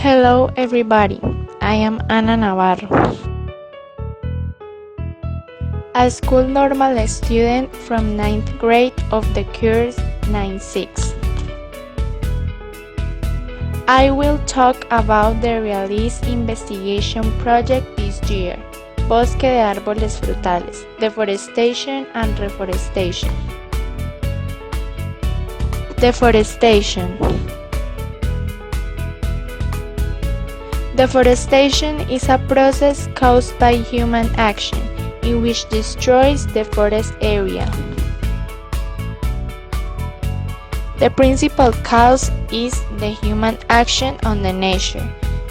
Hello everybody, I am Ana Navarro, a school normal student from 9th grade of the course 9-6. I will talk about the release investigation project this year, BOSQUE de Arboles Frutales, Deforestation and Reforestation. Deforestation. Deforestation is a process caused by human action, in which destroys the forest area. The principal cause is the human action on the nature,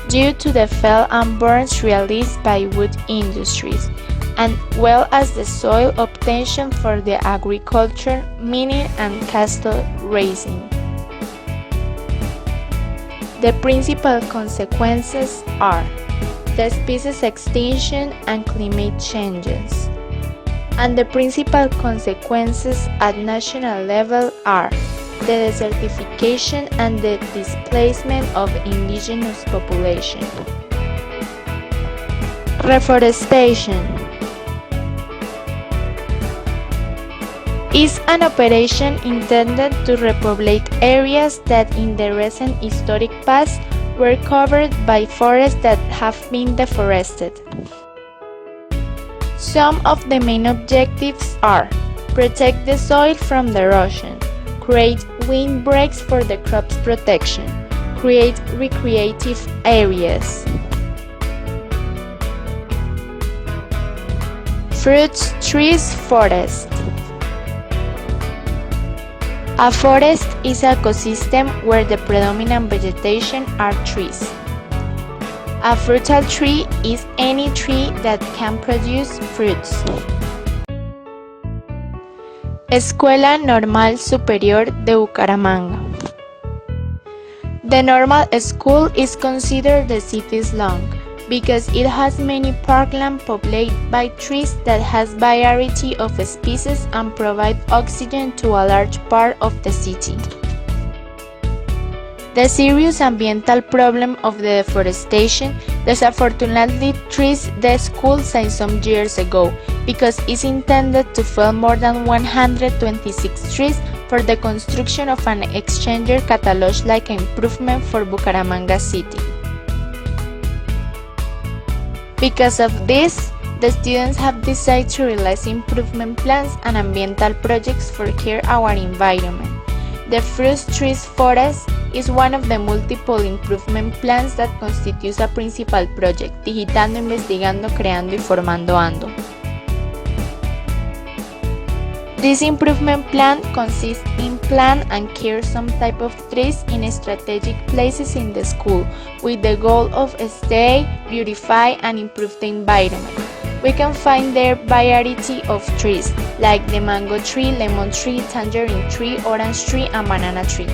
due to the fell and burns released by wood industries, as well as the soil obtained for the agriculture, mining and cattle raising. The principal consequences are the species extinction and climate changes. And the principal consequences at national level are the desertification and the displacement of indigenous population. Reforestation is an operation intended to repopulate areas that in the recent historic past were covered by forests that have been deforested. Some of the main objectives are: protect the soil from the erosion, create windbreaks for the crops protection, create recreative areas. Fruits, trees, forest. A forest is an ecosystem where the predominant vegetation are trees. A frutal tree is any tree that can produce fruits. Escuela Normal Superior de Bucaramanga. The normal school is considered the city's lung because it has many parkland populated by trees that has variety of species and provide oxygen to a large part of the city. The serious ambiental problem of the deforestation desafortunately threats the school since some years ago because it's intended to fell more than 126 trees for the construction of an exchanger cataloged like an improvement for Bucaramanga city. Because of this, the students have decided to realize improvement plans and ambiental projects for care our environment. The Fruit Trees Forest is one of the multiple improvement plans that constitutes a principal project, digitando, investigando, creando y formando ando. This improvement plan consists in plant and care some type of trees in strategic places in the school with the goal of stay, beautify and improve the environment. We can find there variety of trees like the mango tree, lemon tree, tangerine tree, orange tree and banana tree.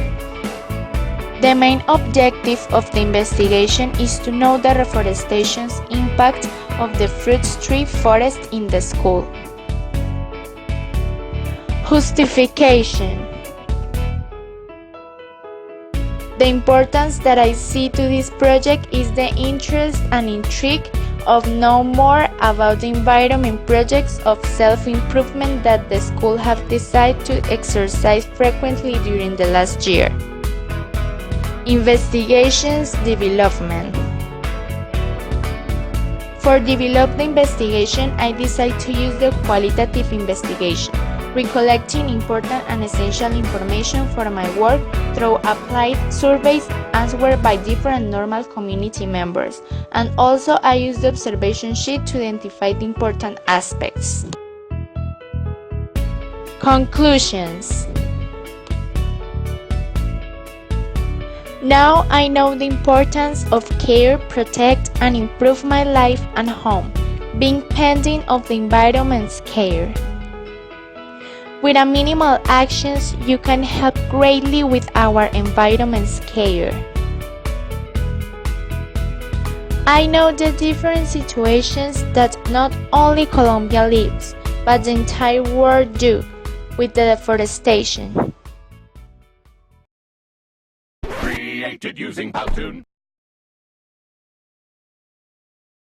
The main objective of the investigation is to know the reforestation's impact of the fruit tree forest in the school. Justification. The importance that I see to this project is the interest and intrigue of know more about the environment projects of self-improvement that the school have decided to exercise frequently during the last year. Investigations development. For develop the investigation, I decided to use the qualitative investigation, recollecting important and essential information for my work through applied surveys answered by different normal community members, and also I used the observation sheet to identify the important aspects. Conclusions. Now I know the importance of care, protect and improve my life and home, being pending of the environment's care. With a minimal actions, you can help greatly with our environment's care. I know the different situations that not only Colombia lives, but the entire world do, with the deforestation. Created using Powtoon.